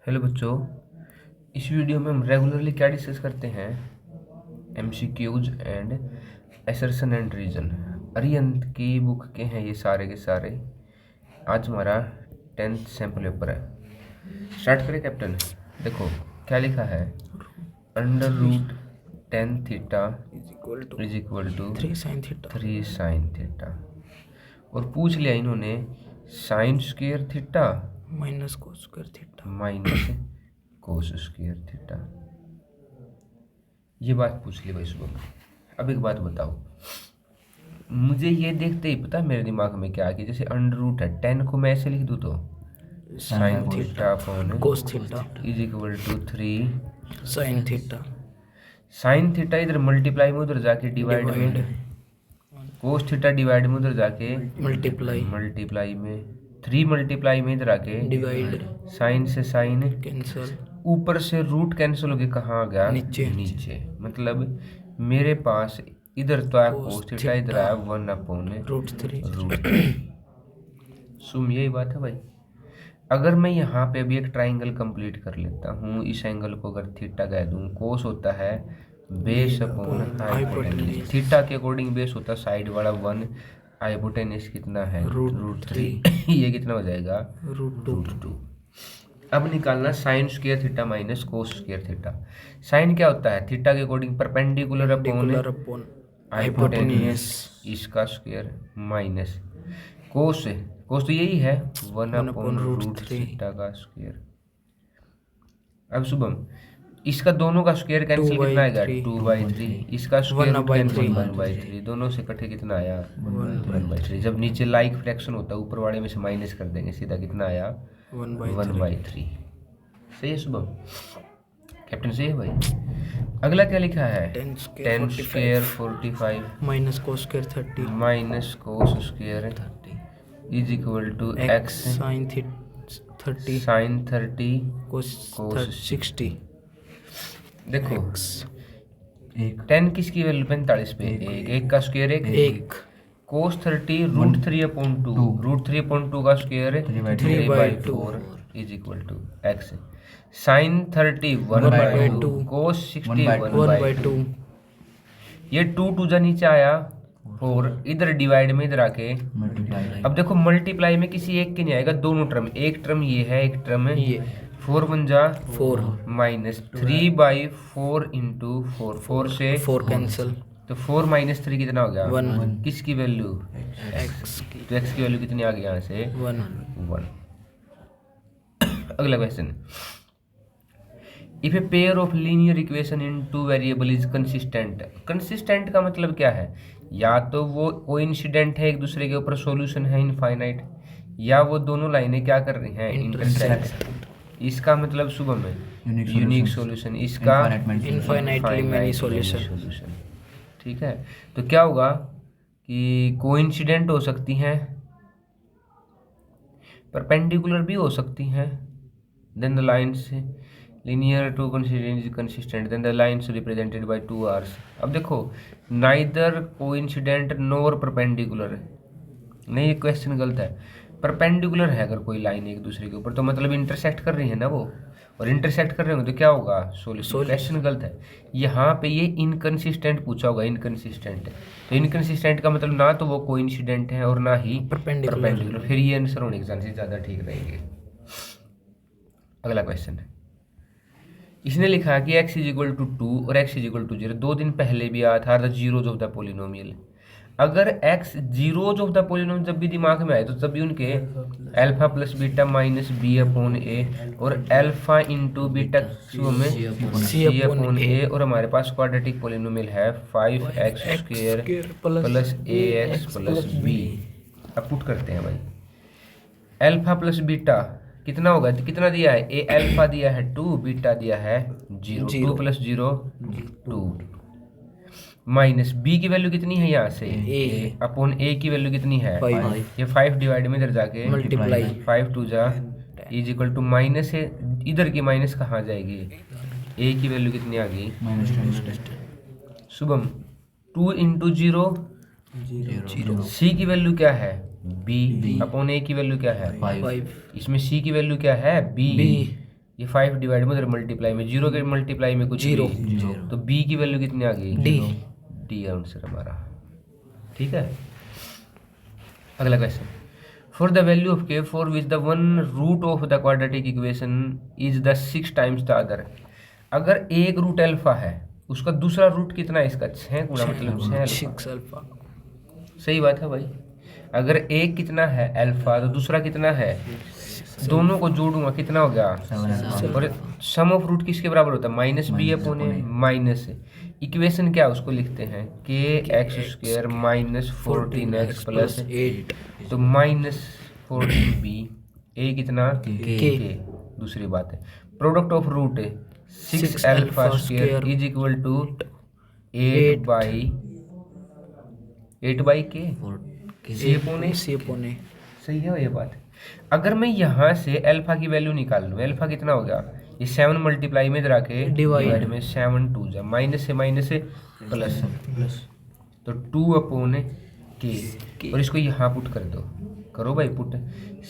Hello बच्चों, इस video में हम रेगुलरली क्या डिस्कस करते हैं? MCQs and assertion and reason. Arihant की बुक के हैं ये सारे के सारे। आज हमारा 10th सैम्पल पेपर है। स्टार्ट करें कैप्टन। देखो क्या लिखा है, under root 10 theta is equal to 3 sine theta. और पूछ लिया इन्होंने sine square theta minus cos square theta minus cos square theta. ये बात पूछ ली भाई सुबह। अब एक बात बताओ, मुझे ये देखते ही पता मेरे दिमाग में क्या आ गया। जैसे अंडर रूट है 10 को मैं ऐसे लिख दूँ तो sine theta upon cos theta is equal to 3 sine theta. Sine theta इधर मल्टीप्लाई में उधर जाके डिवाइड में, कोस थीटा डिवाइड में उधर जाके मल्टीप्लाई में, 3 मल्टीप्लाई में इधर आके डिवाइड, साइन से साइन कैंसल, ऊपर से रूट कैंसिल होके कहाँ आ गया? नीचे। मतलब मेरे पास इधर तो आया कोस थीटा, इधर आया 1 अपॉन रूट 3। सुम यही बात है भाई। अगर मैं यहाँ पे अभी एक ट्राइंगल कंप्लीट कर लेता हूँ, इस एंगल को अगर थीटा कह दूँ, कोस होता है बेस अपॉन हाइपोटेन्यूज, थीटा के अकॉर्डिंग बेस होता है साइड वाला 1, हाइपोटेन्यूज कितना है? रूट 3 ये कितना हो जाएगा? रूट 2। अब निकालना sine square theta minus cos square theta. Sine क्या होता है? थीटा के अकॉर्डिंग परपेंडिकुलर अपॉन हाइपोटेन्यूज इसका स्क्वायर माइनस कोस तो यही है 1 अपॉन रूट थीटा का स्क्वायर। अब शुभम, इसका दोनों का स्क्वायर कैंसिल कितना आएगा? 2/3। इसका स्क्वायर रूट कैंसिल 1/3। दोनों से इकट्ठे कितना आया? 1/3। जब नीचे लाइक फ्रैक्शन होता है ऊपर वाले में से माइनस कर देंगे, सीधा कितना आया? 1/3। सही है शुभम? कैप्टन सही है भाई। अगला क्या लिखा है? 10 square 45 minus cos square 30 minus cos square is equal to x sine 30 cos 60। देखो 10 किसकी वैल्यू? 45 पे एक का स्क्वायर एक कोस 30 रूट 3/2 रूट 3/2 का square 3/4 is equal to x sine 30 1/2 cos 60 1/2। ये 2 जा नीचे आया 4, इधर डिवाइड में इधर आके अब देखो मल्टीप्लाई में किसी एक के नहीं आएगा, दोनों टर्म, एक टर्म ये है एक टर्म ये, 4 1 जा 4 माइनस 3/4 इंटू 4 से 4 कैंसिल, तो 4 माइनस 3 कितना हो गया? 1। किसकी वैल्यू? एक्स की। तो एक्स की वैल्यू कितनी आ गई यहाँ से? 1। अगला question, if a pair of linear equation in 2 variable is consistent. Consistent का मतलब क्या है? या तो वो कोइंसिडेंट है एक दूसरे के ऊपर, सॉल्यूशन है इनफाइनाइट, या वो दोनों लाइनें क्या कर रही हैं? इंटरसेक्ट। इसका मतलब शुभम है यूनिक सॉल्यूशन, इसका इनफाइनाइटली मेनी सॉल्यूशन। ठीक है, तो क्या होगा कि कोइंसिडेंट हो सकती हैं, परपेंडिकुलर भी हो सकती हैं, then the lines linear to consistent then the lines represented by 2 arcs। अब देखो neither coincident nor perpendicular, नहीं ये क्वेश्चन गलत है। परपेंडिकुलर है अगर कोई लाइन एक दूसरे के ऊपर, तो मतलब इंटरसेक्ट कर रही है ना वो, और इंटरसेक्ट कर रहे होंगे तो क्या होगा? सॉल्यूशन। क्वेश्चन गलत है। यहाँ पे ये इनकंसिस्टेंट पूछा होगा, इनकंसिस्टेंट। तो इनकंसिस्टेंट का मतलब ना तो वो कोइंसिडेंट है और ना ही परपेंडिकुलर, फिर ये आंसर होने के चांसेस ज़्यादा ठीक रहेंगे। अगला क्वेश्चन है, इसने लिखा कि x इज इक्वल टू 2 और x इज इक्वल टू 0। 2 दिन पहले भी आया था the zeros of the polynomial. अगर x zeros of the polynomial जब भी दिमाग में आए तो तब भी उनके alpha plus beta minus B upon A और अल्फा इंटू बीटा में सी अपॉन ए, और हमारे पास क्वाड्रेटिक पोलिनोमियल है 5x² plus ax plus b. अब पुट करते हैं भाई, अल्फा प्लस बीटा कितना होगा? कितना दिया है? ए अल्फा दिया है 2, बीटा दिया है 0, 2 प्लस 0 2, माइनस बी की वैल्यू कितनी है यहाँ से? ए अपॉन ए की वैल्यू कितनी है? 5। ये 5 डिवाइड में इधर जाके मल्टीप्लाई, 5 2 जा इज इक्वल टू माइनस है, इधर की माइनस कहाँ जाएगी? ए की वैल्यू कितनी आ गई? शुभम 2 इंटू 0 सी की वैल्यू क्या है? बी अपॉन ए की वैल्यू क्या है? 5। इसमें सी की वैल्यू क्या है? बी। ये 5 डिवाइड में उधर मल्टीप्लाई में, 0 के मल्टीप्लाई में कुछ जीरो। भी। तो बी की वैल्यू कितनी आ गई? डी। डी आंसर हमारा। ठीक है, अगला question. For the value of K for which the one root of the quadratic equation is the 6 times the other. अगर एक रूट अल्फा है, उसका दूसरा रूट कितना है? इसका 6 गुना मतलब 6 अल्फा। 6 अल्फा। सही बात है भाई। अगर एक कितना है अल्फा तो दूसरा कितना है? दोनों को जोड़ूंगा कितना हो गया? 7। और सम ऑफ रूट किसके बराबर होता है? माइनस बी अपॉन ए माइनस। इक्वेशन क्या उसको लिखते हैं? के x square minus 14x plus 8। तो माइनस 14b ए कितना? के। दूसरी बात है product of root 6 alpha square is equal to 8 by k c upon ए। सही है ये बात। अगर मैं यहाँ से अल्फा की वैल्यू निकाल लूँ, अल्फा कितना हो गया? ये 7 मल्टीप्लाई में इधर आके डिवाइड में 7 2 जा माइनस से प्लस, तो 2 अपॉन के। और इसको यहाँ पुट कर दो, करो भाई पुट।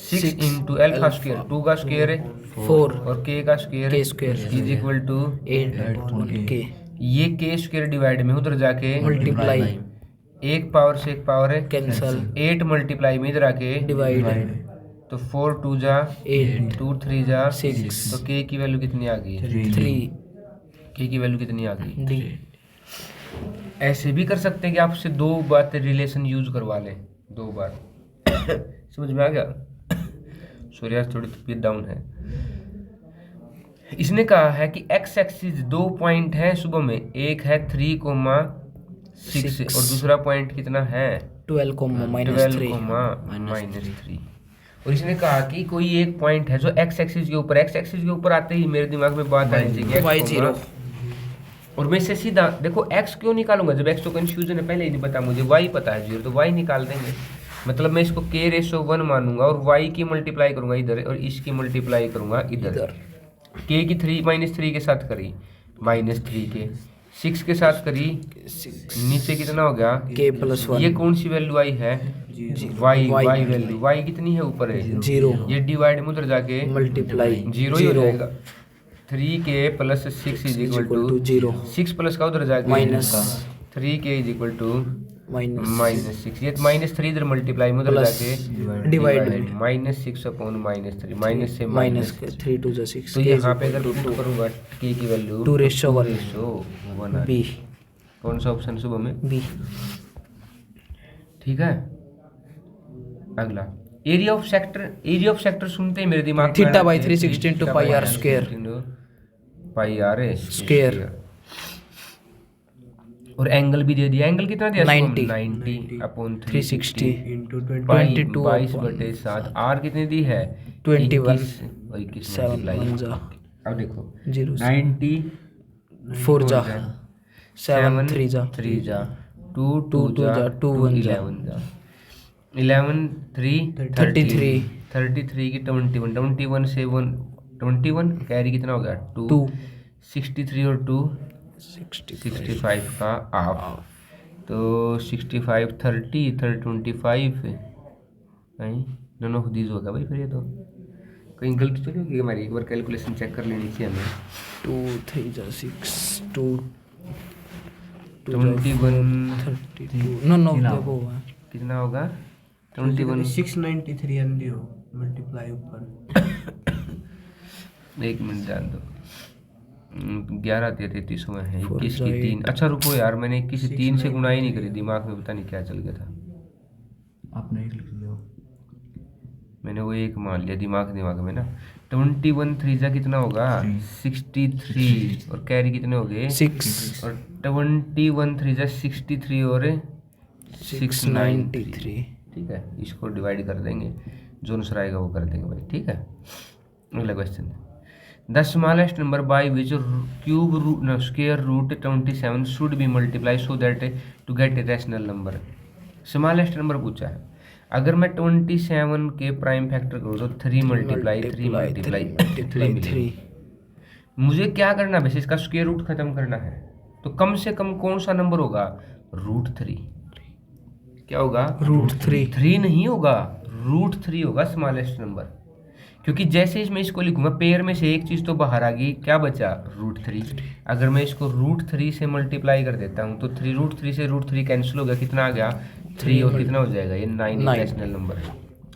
6 इंटू अल्फा स्क्वायर, 2 का स्क्वायर है 4 और के का स्क्वायर इज इक्वल टू 8 के। ये के स्क्वायर डिवाइड में उधर जाके मल्टीप्लाई, एक पावर से एक पावर है कैंसल, 8 मल्टीप्लाई में इधर आके डिवाइड, तो 4 2 जा 8, 2 3 जा 6, तो के की वैल्यू कितनी आ गई? 3 के की वैल्यू कितनी आ गई? डी। ऐसे भी कर सकते हैं कि आपसे 2 बातें रिलेशन यूज करवा लें 2 बार। समझ में आ गया? सॉरी यार थोड़ी तबीयत डाउन है। इसने कहा है कि एक्स एक्सिस 2 पॉइंट है सुबह में, एक है 3,6 और दूसरा पॉइंट कितना है? 12, -3। और इसने कहा कि कोई एक पॉइंट है जो एक्स एक्सिस के ऊपर, एक्स एक्सिस के ऊपर आते ही मेरे दिमाग में बात आनी चाहिए y0। और मैं इसे सीधा देखो x क्यों निकालूंगा जब x तो कंफ्यूजन है, पहले ही नहीं पता मुझे, y पता है 0 तो y निकाल देंगे। मतलब मैं इसको k/1 मानूंगा और y की मल्टीप्लाई करूंगा इधर और इसकी मल्टीप्लाई करूंगा इधर। k की 3 के साथ करी -3 के, 6 के साथ करी, नीचे कितना हो गया? k+1। ये कौन सी वैल्यू आई है? y वैल्यू, y कितनी है ऊपर है? 0। ये डिवाइड में उधर जाके मल्टीप्लाई 0 ही हो जाएगा। 3k + 6 is equal to 0। 6 plus का उधर जाके minus 3k is equal to -6। ये -3 इधर मल्टीप्लाई में उधर जाके डिवाइड -6 अपॉन -3 माइनस से माइनस 3 2 6। तो यहाँ पे अगर पुट करूँगा k की वैल्यू 2/1 बी। कौन सा ऑप्शन सुबह में? बी। ठीक है, अगला एरिया ऑफ सेक्टर सुनते ही मेरे दिमाग में theta by 360 into pi r square। Pi r square. और एंगल भी दे दिया, एंगल कितना दिया? 90 अपॉन 360 22/7। आर कितनी दी है? 21 7 अब देखो 90 4 जा 7 3 जा 3 जा 2 2 जा 2 1 जा 11 3 33 की 21 से 21 कैरी कितना हो गया? 2 63 और 2 65 का हाफ, तो 65 30 25 नहीं नन ऑफ दीज होगा भाई। फिर ये तो कहीं गलती तो नहीं होगी हमारी, एक बार कैलकुलेशन चेक कर लेनी चाहिए हमें। 2 3 जा 6 2 21 32 नो देखो कितना होगा? 21 693 एमडी हो मल्टीप्लाई ऊपर। एक मिनट जान दो, 11 33 में है 21 की 3। अच्छा रुको यार, मैंने 21 की 3 से गुणा ही नहीं करी, दिमाग में पता नहीं क्या चल गया था। आपने एक लिख लिया, मैंने वो एक मान लिया दिमाग में ना। 21 3 जा कितना होगा? 63 और कैरी कितने हो गए? 6 और 21 3 जा 63 और 693। ठीक है, इसको डिवाइड कर देंगे, जो आंसर आएगा वो कर देंगे भाई। ठीक है, अगला question. The smallest number by which square root 27 should be multiply so that to get a rational number. Smallest number पूछा है। अगर मैं 27 के प्राइम फैक्टर करूँ तो 3 मल्टीप्लाई 3 मिलेगी। मुझे क्या करना है? इसका स्क्वायर रूट खत्म करना है, तो कम से कम कौन सा नंबर होगा? √3। क्या होगा? √3। 3 नहीं होगा, √3 होगा स्मॉलेस्ट नंबर, क्योंकि जैसे इसमें इसको लिखूंगा पेयर में से एक चीज़ तो बाहर आ गई, क्या बचा √3। अगर मैं इसको √3 से मल्टीप्लाई कर देता हूँ तो √3 से √3 कैंसिल हो गया, कितना आ गया 3 और कितना हो जाएगा ये 9 रैशनल नंबर है।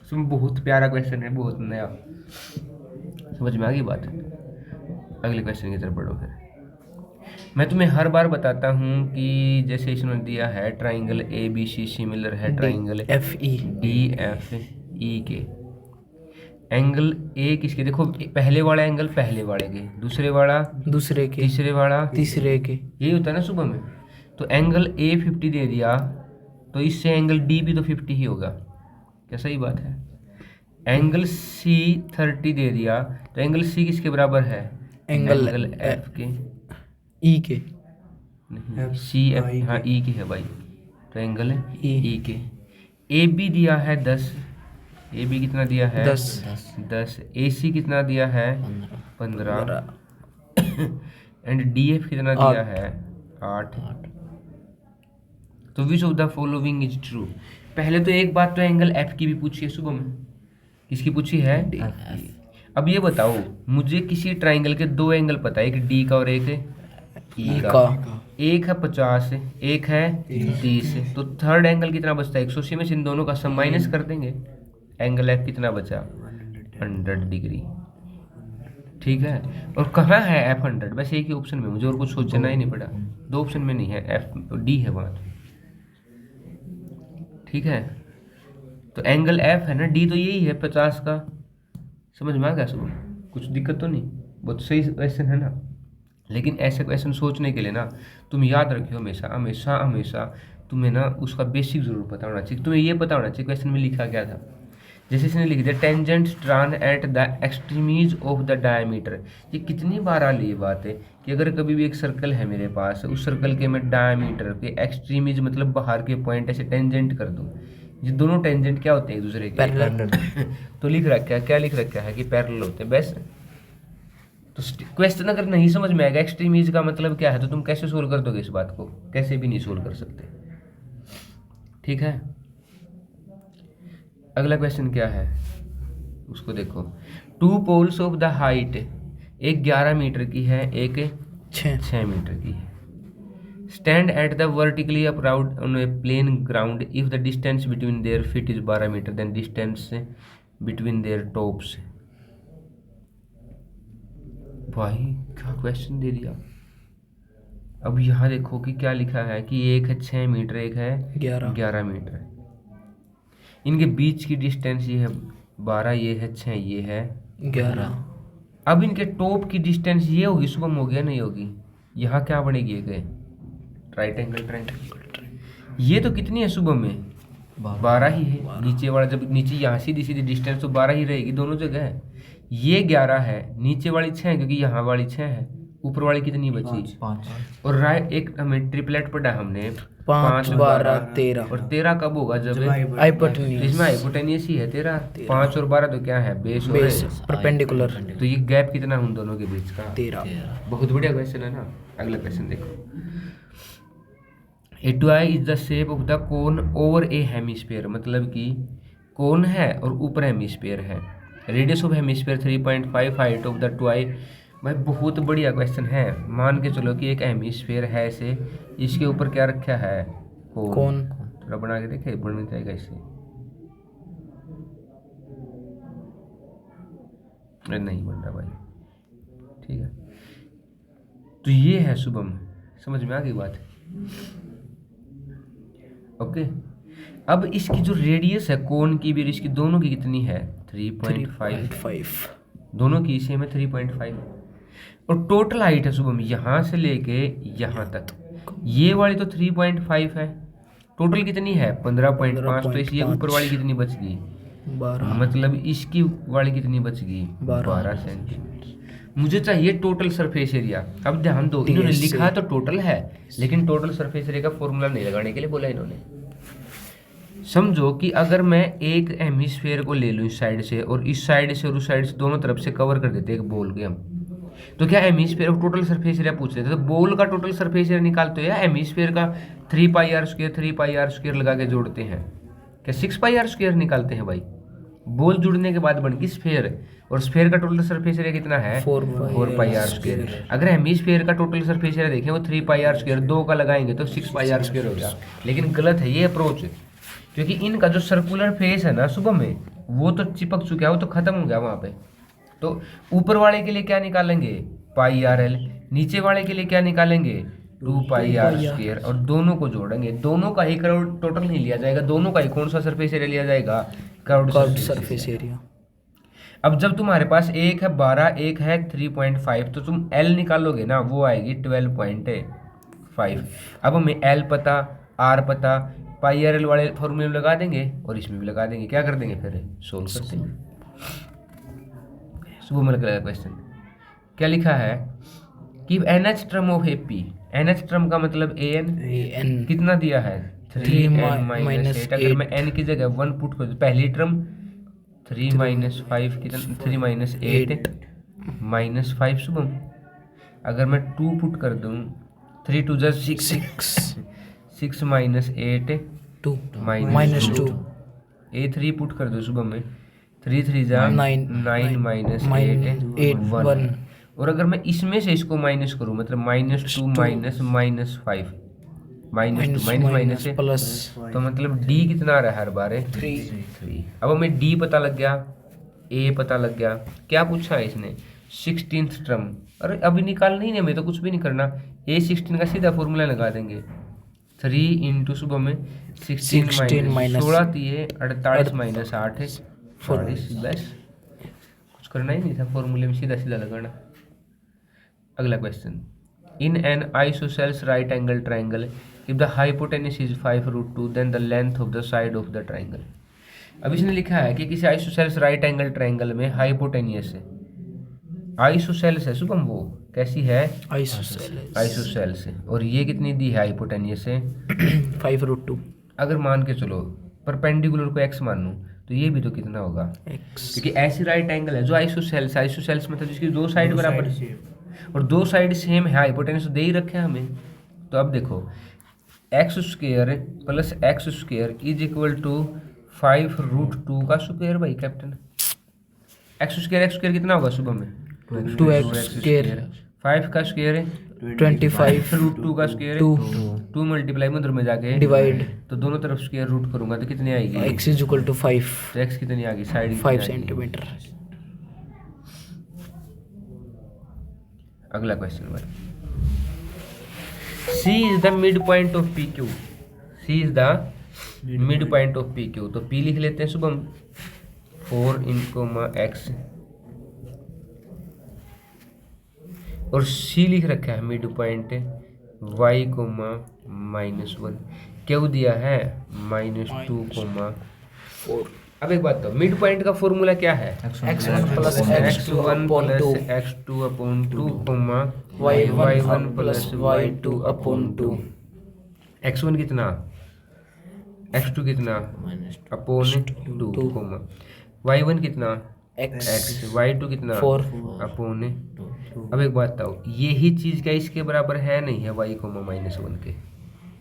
इसमें बहुत प्यारा क्वेश्चन है, बहुत नया, समझ में आ गई बात। अगले क्वेश्चन की तरफ बढ़ो। फिर मैं तुम्हें हर बार बताता हूँ कि जैसे इसने दिया है ट्राइंगल ABC सिमिलर है ट्राइंगल FE DFE के। एंगल ए किसके, देखो पहले वाला एंगल पहले वाले के, दूसरे वाला दूसरे के, तीसरे वाला तीसरे के। यही होता है ना सुबह में। तो एंगल A 50 दे दिया तो इससे एंगल D भी तो 50 ही होगा, क्या सही बात है। एंगल C 30 दे दिया तो एंगल C किसके बराबर है, एंगल F के, E के, नहीं CF, हाँ E की है भाई, तो एंगल E के। AB दिया है 10, AB कितना दिया है 10, AC कितना दिया है 15 एंड DF कितना दिया है 8। तो which of the following is true. पहले तो एक बात तो एंगल F की भी पूछी है सुबह में, किसकी पूछी है अब ये बताओ मुझे किसी ट्राइंगल के दो एंगल पता है, एक D का और एक E का। एक है 50, एक है 30, तो थर्ड एंगल कितना बचता है 180 में से इन दोनों का सम माइनस कर देंगे, एंगल F कितना बचा 100 डिग्री। ठीक है, और कहाँ है F 100, बस एक ही ऑप्शन में, मुझे और कुछ सोचना ही नहीं पड़ा, दो ऑप्शन में नहीं है, F D है वहाँ। ठीक है, तो एंगल F है ना, D तो यही है 50 का, समझ में आ गया सब, कुछ दिक्कत तो नहीं, बहुत सही क्वेश्चन है ना। लेकिन ऐसे क्वेश्चन सोचने के लिए ना तुम याद रखियो हमेशा हमेशा हमेशा तुम्हें ना उसका बेसिक जरूर पता होना चाहिए, तुम्हें ये पता होना चाहिए क्वेश्चन में लिखा क्या था। जैसे इसने लिख दिया tangent drawn at the extremities of the diameter. ये कितनी बार आ ली ये बात है कि अगर कभी भी एक सर्कल है मेरे पास, उस सर्कल के मैं डायमीटर के एक्सट्रीमीज मतलब बाहर के पॉइंट ऐसे टेंजेंट कर दूँ, ये दोनों टेंजेंट क्या होते हैं एक दूसरे के पैरेलल तो लिख रखा है, क्या लिख रखा है कि पैरेलल होते हैं बस। तो क्वेश्चन अगर नहीं समझ में आएगा एक्सट्रीमीज का मतलब क्या है तो तुम कैसे सोल्व कर दोगे इस बात को, कैसे भी नहीं सोल्व कर सकते। ठीक है, अगला क्वेश्चन क्या है उसको देखो। 2 पोल्स ऑफ द हाइट, एक 11 मीटर की है एक 6 मीटर की है। Stand at the vertically upright on a plane ground if the distance between their feet is 12 metre then distance between their tops. भाई क्या क्वेश्चन दे दिया। अब यहाँ देखो कि क्या लिखा है कि एक है 6 मीटर एक है 11 मीटर, इनके बीच की डिस्टेंस ये है 12, ये है 6, ये है 11। अब इनके टॉप की डिस्टेंस ये होगी, सुबह हो गया नहीं होगी, यहाँ क्या बनेगी एक राइट एंगल ट्रायंगल। ये तो कितनी है सुबह में 12 ही है, नीचे वाला जब नीचे यहाँ सीधी सीधी डिस्टेंस तो 12 ही रहेगी दोनों जगह है। ये 11 है, नीचे वाली 6 क्योंकि यहाँ वाली 6 है, ऊपर वाली कितनी बची 5। और राइट एक हमें ट्रिपलेट पढ़ा हमने 5 12 13, और 13 कब होगा जब हाइपोटेन्यूज, इसमें हाइपोटेन्यूज ही है 13। 5 और 12 तो क्या है बेस परपेंडिकुलर, तो ये गैप कितना है उन दोनों के बीच का 13। बहुत बढ़िया क्वेश्चन है ना। अगला क्वेश्चन देखो। ए toy is the shape of the cone over A hemisphere, मतलब कि कोन है और ऊपर हेमिस्फीयर है। Radius of hemisphere 3.5, height of the toy. भाई बहुत बढ़िया क्वेश्चन है, मान के चलो कि एक हेमिस्फीयर है ऐसे, इसके ऊपर क्या रखा है कोन। थोड़ा बना के देखे बन जाएगा इससे, नहीं बन रहा भाई। ठीक है, तो ये है शुभम, समझ में आ गई बात। ओके, अब इसकी जो रेडियस है कोन की भी इसकी दोनों की कितनी है 3.5, दोनों की सेम है 3.5। और टोटल हाइट है शुभम यहाँ से लेके यहाँ तक, ये वाली तो 3.5 है, टोटल कितनी है 15.5। तो इस ये ऊपर वाली कितनी बच गई 12, मतलब इसकी वाली कितनी बच गई 12 सेंटीमीटर। मुझे चाहिए टोटल सरफेस एरिया। अब ध्यान दो, इन्होंने लिखा तो टोटल है लेकिन टोटल सरफेस एरिया का फॉर्मूला नहीं लगाने के लिए बोला इन्होंने। समझो कि अगर मैं एक हेमिस्फीयर को ले लूँ इस साइड से और इस साइड से और उस साइड से दोनों तरफ से कवर कर देते एक बॉल के हम, तो क्या हेमिस्फीयर का टोटल सरफेस एरिया पूछ रहे थे, तो बॉल का टोटल सरफेस एरिया निकालते हो या हेमिस्फीयर का 3πr² 3πr² लगा के जोड़ते हैं, क्या 6πr² निकालते हैं भाई। बॉल जुड़ने के बाद बन गई स्फेयर, और स्फेयर का टोटल सरफेस एरिया कितना है 4 पाई आर स्क्वायर। अगर हेमिस्फेयर का टोटल सरफेस एरिया देखें वो 3 पाई आर स्क्वायर, 2 का लगाएंगे तो 6 पाई आर स्क्वायर हो गया। लेकिन गलत है ये अप्रोच, क्योंकि इनका जो सर्कुलर फेस है ना सुबह में वो तो चिपक चुका है, वो तो खत्म हो गया वहाँ पे। तो ऊपर वाले के लिए क्या निकालेंगे पाई आर एल, नीचे वाले के लिए क्या निकालेंगे 2 पाई आर स्क्वायर, और दोनों को जोड़ेंगे। दोनों का ही कर्व्ड टोटल नहीं लिया जाएगा, दोनों का ही कौन सा सरफेस एरिया लिया जाएगा कर्व्ड सरफेस एरिया। अब जब तुम्हारे पास एक है 12, एक है 3.5, तो तुम L निकालोगे ना वो आएगी 12.5। अब हमें L पता, R पता, पाई आर एल वाले फॉर्मूले में लगा देंगे और इसमें भी लगा देंगे। क्या कर देंगे फिर सोल्व कर देंगे। सुबह में लगा क्वेश्चन क्या लिखा है कि NH term of AP, NH term का मतलब AN कितना दिया है 3n-8। अगर मैं n की जगह 1 पुट कर दूं, पहली टर्म 3 - 5 कितना 3 - 8 -5 शुभम। अगर मैं 2 पुट कर दूं 3 2 जा 6 6 - 8 2 -2 A3 पुट कर दो शुभम में 3 3 जा 9 - 8 1। और अगर मैं इसमें से इसको माइनस करूं मतलब -2 -5 माइनस से प्लस, तो मतलब D कितना आ रहा है हर बार 3। अब हमें D पता लग गया, A पता लग गया। क्या पूछा है इसने 16th टर्म। अरे अभी निकालना ही नहीं, हमें तो कुछ भी नहीं करना। A16 का सीधा फॉर्मूला लगा देंगे 3 इंटू सुबह में 16 माइनस 16 दिए 48 माइनस 8 है 40 बस, कुछ करना ही नहीं था, फॉर्मूले में सीधा सीधा लगाना। अगला question in an isosceles right angle triangle if the hypotenuse is 5√2 then the length of the side of the triangle. अब इसने लिखा है कि किसी आइसोसेल्स राइट एंगल ट्राइंगल में हाइपोटेन्यूज है, आइसोसेल्स है शुभम, वो कैसी है आइसोसेल्स है, और ये कितनी दी है हाइपोटेन्यूज है 5√2। अगर मान के चलो परपेंडिकुलर को x मानूं तो ये भी तो कितना होगा x, क्योंकि ऐसी राइट एंगल है जो आइसोसेल्स मतलब जिसकी दो साइड बराबर है और दो साइड सेम है, हाइपोटेन्यूज दे ही रखे हैं हमें। तो अब देखो x² plus x² is equal to 5√2 का स्क्वायर भाई कैप्टन। x² कितना होगा सुबह में 2x², 5 का स्क्वायर है 25, √2 का स्क्वायर है 2 मल्टीप्लाई में उधर में जाके डिवाइड, तो दोनों तरफ स्क्वायर रूट करूंगा तो कितनी आएगी x इज इक्वल टू 5 तो x कितनी आ गई साइड 5 सेंटीमीटर। अगला क्वेश्चन भाई C is the mid point of PQ, C is the mid point of PQ। तो P लिख लेते हैं शुभम 4 × x और C लिख रखा है मिड पॉइंट y, -1, Q दिया है -2, 4। अब एक बात तो मिड पॉइंट का फॉर्मूला क्या है x1 plus x1 plus x2 x2/2 y1 plus y2 upon 2। x1 कितना x2 कितना अपॉन 2 y1 कितना x y2 कितना 4 अपॉन। अब एक बात बताओ यही चीज क्या इसके बराबर है नहीं है y, -1 के,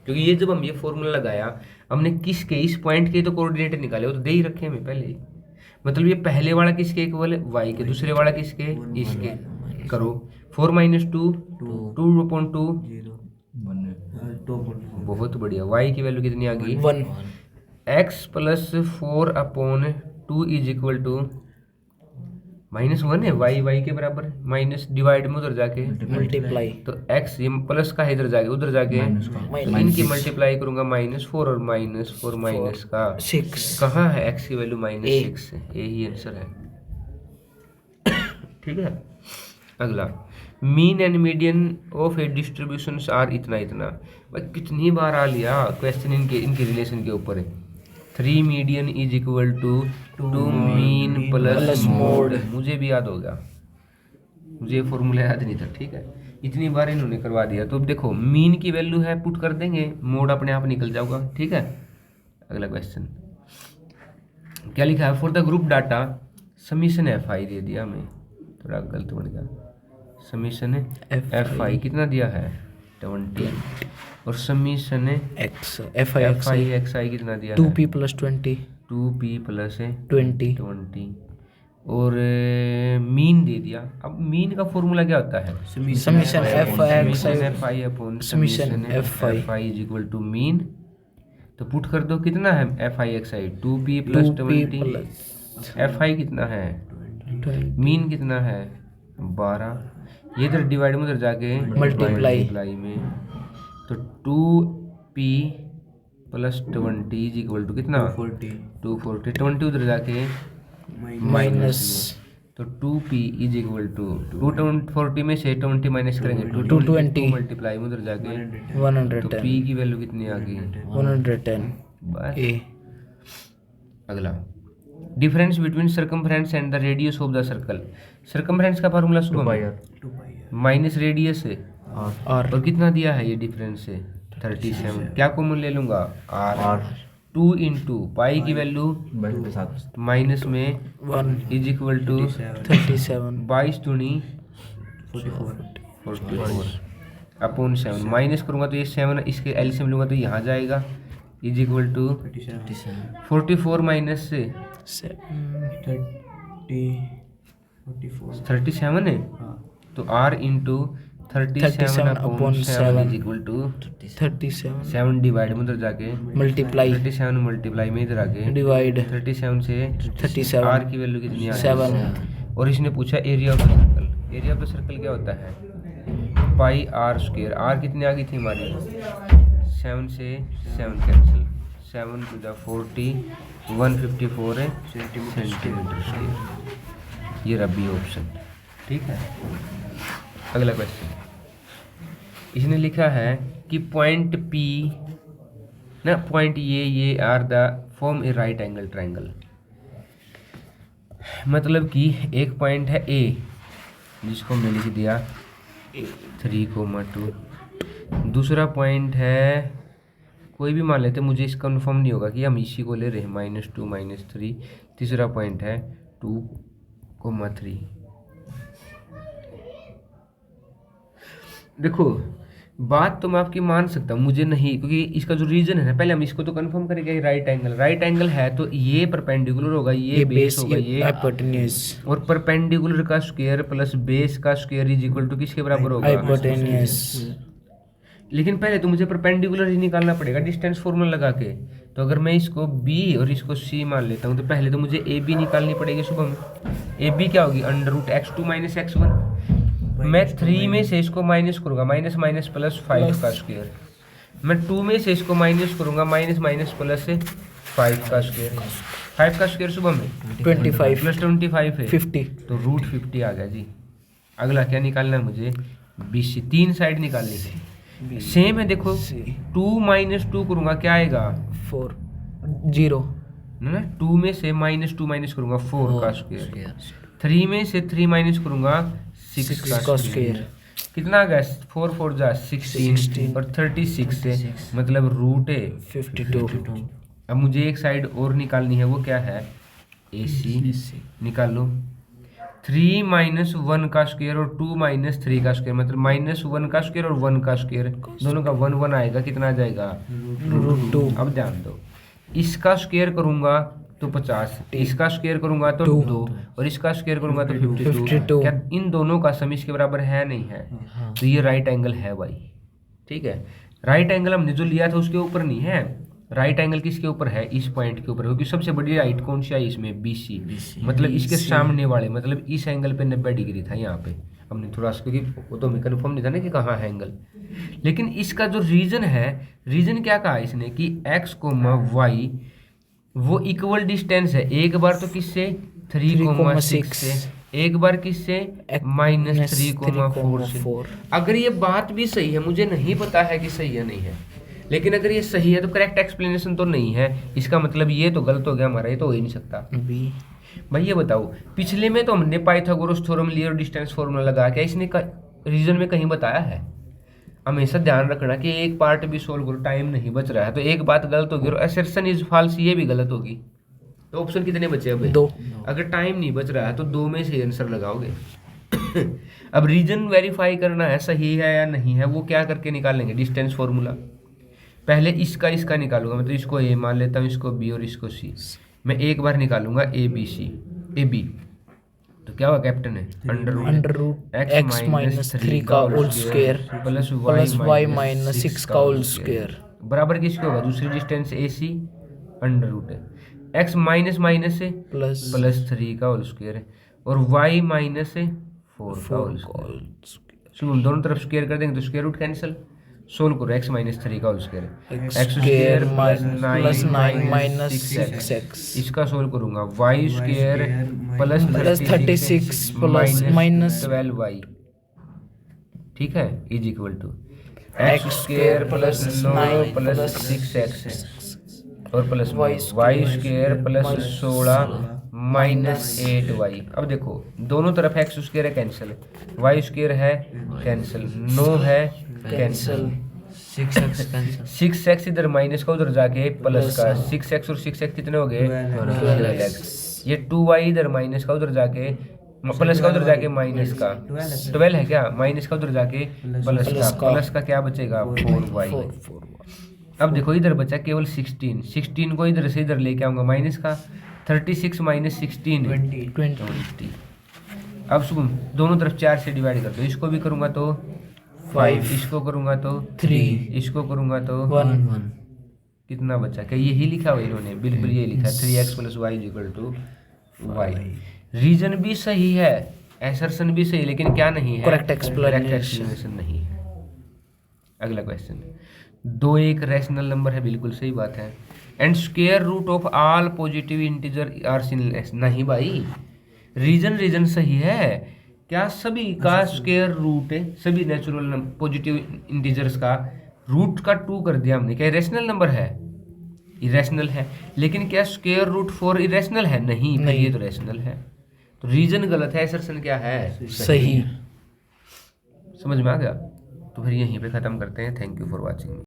क्योंकि ये जब हम ये फॉर्मूला लगाया हमने किसके इस पॉइंट के तो कोऑर्डिनेट निकाले, वो तो दे ही रखे हमें पहले ही। मतलब ये पहले वाला किसके इक्वल है y के, दूसरे वाला किसके इसके। करो 4 - 2 2/2 बहुत बढ़िया। y की वैल्यू कितनी आ गई 1, x plus 4/2 is equal to -1 है, y के बराबर है, माइनस डिवाइड में उधर जाके मल्टीप्लाई तो x ये प्लस का है इधर जाके उधर जाके तो इनकी मल्टीप्लाई करूंगा -4 और -4 माइनस का 6। कहाँ है x की वैल्यू -6 है, यही आंसर है। ठीक है। अगला mean and median of a distributions are इतना इतना। भाई कितनी बार आ लिया क्वेश्चन इनके रिलेशन के ऊपर है। 3 median is equal to 2 mean plus mode, मुझे भी याद हो गया, मुझे फॉर्मूला याद नहीं था। ठीक है, इतनी बार इन्होंने करवा दिया। तो अब देखो मीन की वैल्यू है पुट कर देंगे, मोड अपने आप निकल जाऊंगा। ठीक है। अगला क्वेश्चन क्या लिखा है for the group data summation FI दे दिया हमें, थोड़ा गलत बन गया। समीशन FI कितना दिया है 20 और समीशन x FI XI कितना दिया 2p प्लस 20 2p प्लस 20 20 और मीन दे दिया। अब मीन का फॉर्मूला क्या होता है? Summation f i fi upon Summation fi fi is equal to mean. तो पुट कर दो, कितना है fi xi 2p plus 20 fi कितना है, मीन कितना है 12। ये इधर डिवाइड में उधर जाके मल्टीप्लाई में, तो 2p plus 20 is equal to कितना 240 20 उधर जाके माइनस तो 2p इज इक्वल टू 240 में से 20 माइनस करेंगे 220 मल्टीप्लाई में उधर जाके तो 110 p की वैल्यू कितनी आ गई 110 बस। ए अगला difference between circumference and the radius of the circle. Circumference का फार्मूला सुबह माइनस रेडियस है आर और कितना दिया है ये डिफरेंस है 37। क्या कॉमन ले लूंगा r 2 इंटू पाई की वैल्यू माइनस में 1 इज इक्वल टू 37 22 दूनी 44 अपॉन 7 माइनस करूँगा तो ये 7 इसके एलसीएम लूँगा तो यहाँ जाएगा इज इक्वल टू 44 माइनस से 37 है तो r इंटू 37 अपॉन 7 इज इक्वल टू 37 7 डिवाइड में उधर जाके मल्टीप्लाई 37 मल्टीप्लाई में इधर आके डिवाइड 37 से 37 r की वैल्यू कितनी आ 7 और इसने पूछा area of the circle. Area of the circle क्या होता है पाई आर स्क्वायर। आर कितनी आ गई थी हमारी 7 से 7 कैंसिल 7 टू द 40 154 है सेंटीमीटर स्क्वायर। ये रबी ऑप्शन ठीक है। अगला क्वेश्चन इसने लिखा है कि पॉइंट P ना पॉइंट ये are the form a right angle triangle. मतलब कि एक पॉइंट है A जिसको हमने लिख दिया 3,2। दूसरा पॉइंट है कोई भी मान लेते, मुझे इसका कन्फर्म नहीं होगा कि हम इसी को ले रहे हैं -2 -3। तीसरा पॉइंट है 2,3। देखो बात तो मैं आपकी मान सकता हूँ, मुझे नहीं, क्योंकि इसका जो रीजन है ना पहले हम इसको तो कंफर्म करेंगे राइट एंगल है तो ये परपेंडिकुलर होगा, ये बेस होगा, ये हाइपोटेन्यूज और परपेंडिकुलर का स्क्वायर प्लस बेस का स्क्वायर इज इक्वल टू किसके बराबर होगा हाइपोटेन्यूज। लेकिन पहले तो मुझे परपेंडिकुलर ही निकालना पड़ेगा डिस्टेंस फॉर्मूला लगा के। तो अगर मैं इसको B और इसको C मान लेता हूँ तो पहले तो मुझे AB निकालनी पड़ेगी सुबह में। AB क्या होगी √x2 - x1। मैं 3 में से इसको माइनस करूँगा माइनस माइनस प्लस 5 का स्क्वायर। मैं 2 में से इसको माइनस करूँगा माइनस माइनस प्लस 5 का स्क्वायर। 5 का स्क्वायर सुबह में 25 प्लस 25 है 50 तो √50 आ गया जी। अगला क्या निकालना है मुझे BC। 3 साइड निकालनी है सेम है। देखो 2 - 2 करूँगा क्या आएगा 4 0 ना 2 में से -2 माइनस करूँगा 4 का स्क्वायर। 3 में से 3 माइनस करूँगा 6 का स्क्वायर। कितना आ गया 4 4 जा 16 और 36 से मतलब √52। अब मुझे एक साइड और निकालनी है, वो क्या है AC। निकालो 3 - 1 का स्क्वायर और 2 - 3 का स्क्वायर मतलब -1 का स्क्वायर और 1 का स्क्वायर दोनों का 1 1 आएगा, कितना आ जाएगा √2। अब ध्यान दो इसका स्क्वायर करूंगा तो 50, इसका स्क्वायर करूंगा तो 2 और इसका स्क्वायर करूंगा तो 52। क्या इन दोनों का सम इसके बराबर है नहीं है? तो ये राइट एंगल है भाई। ठीक है, राइट एंगल हमने जो लिया था उसके ऊपर नहीं है, राइट एंगल किसके ऊपर है इस पॉइंट के ऊपर, क्योंकि सबसे बड़ी राइट कौन सी आई इसमें BC। मतलब इसके सामने वाले मतलब इस एंगल पे 90 डिग्री था यहाँ पे। हमने थोड़ा सा क्योंकि वो तो हमें कन्फर्म नहीं था ना कि कहाँ है एंगल। लेकिन इसका जो रीजन है, रीजन क्या कहा इसने कि x, y वो इक्वल डिस्टेंस है। एक बार तो किससे 3,6 से, एक बार किससे -3,4 से। अगर ये बात भी सही है, मुझे नहीं पता है कि सही है नहीं है, लेकिन अगर ये सही है तो करेक्ट एक्सप्लेनेशन तो नहीं है, इसका मतलब ये तो गलत हो गया हमारा, ये तो हो ही नहीं सकता। भाई ये बताओ पिछले में तो हमने पाइथागोरस थ्योरम लिया और डिस्टेंस फॉर्मूला लगा के, इसने रीजन में कहीं बताया है? हमेशा ध्यान रखना कि एक पार्ट भी सोल्व करो, टाइम नहीं बच रहा है तो एक बात गलत होगी और असर्शन इज फॉल्स ये भी गलत होगी। तो ऑप्शन कितने बचे अब 2। अगर टाइम नहीं बच रहा है तो 2 में से आंसर लगाओगे। अब रीजन वेरीफाई करना है सही है या नहीं है, वो क्या करके निकालेंगे डिस्टेंस फॉर्मूला। पहले इसका निकालूंगा, मतलब इसको A मान लेता हूँ, इसको B और इसको C। मैं एक बार निकालूंगा A B C A B, तो क्या हुआ कैप्टन है अंडर रूट एक्स माइनस 3 का whole square plus y minus 6 का होल स्क्वायर बराबर किसके होगा, दूसरी distance a c under root है एक्स माइनस माइनस से प्लस प्लस 3 का होल स्क्वायर है और वाई माइनस से 4 का होल स्क्वायर। शुभ दोनों तरफ स्क्वायर कर देंगे तो स्क्वायर रूट कैंसिल, सोल्व करो एक्स माइनस 3 का whole square x square plus 9 minus 6x इसका सोल्व करूंगा y square plus plus 36 plus minus 12y, ठीक है, is equal to x square plus 9 plus 6x है और plus y square plus 16 minus 8y। अब देखो दोनों तरफ एक्स स्क्वायर है कैंसिल, वाई स्क्वायर है कैंसिल, 9 है कैंसिल, 6x इधर माइनस का उधर जाके प्लस का, 6x और 6x कितने हो गए 12x, ये 2y इधर माइनस का उधर जाके प्लस का उधर जाके माइनस का 12 है क्या, माइनस का उधर जाके प्लस का क्या बचेगा 4y। अब देखो इधर बचा केवल 16 को इधर से इधर लेके आऊंगा माइनस का 36 माइनस 16 20। अब सुन दोनों तरफ 4 से डिवाइड कर दो, इसको भी करूंगा तो 5, इसको करूंगा तो 3, इसको करूंगा तो 1, कितना बचा, क्या यही लिखा हुआ इन्होंने, बिल्कुल यही लिखा 3x plus y equal to y. Reason भी सही है, एसर्शन भी सही, लेकिन क्या नहीं है, Correct explanation नहीं है। अगला क्वेश्चन, 2 एक रैशनल नंबर है, बिल्कुल सही बात है। And square root of all positive integer are sinless, नहीं भाई रीजन सही है, क्या सभी का स्क्वायर रूट है, सभी नेचुरल पॉजिटिव इंटीजर्स का रूट का 2 कर दिया हमने, क्या इरेशनल नंबर है, इरेशनल है, लेकिन क्या स्क्वायर रूट 4 इरेशनल है, नहीं, फिर ये तो रैशनल है, तो रीजन गलत है, असर्शन क्या है सही। समझ में आ गया, तो फिर यहीं पे ख़त्म करते हैं। Thank you for watching.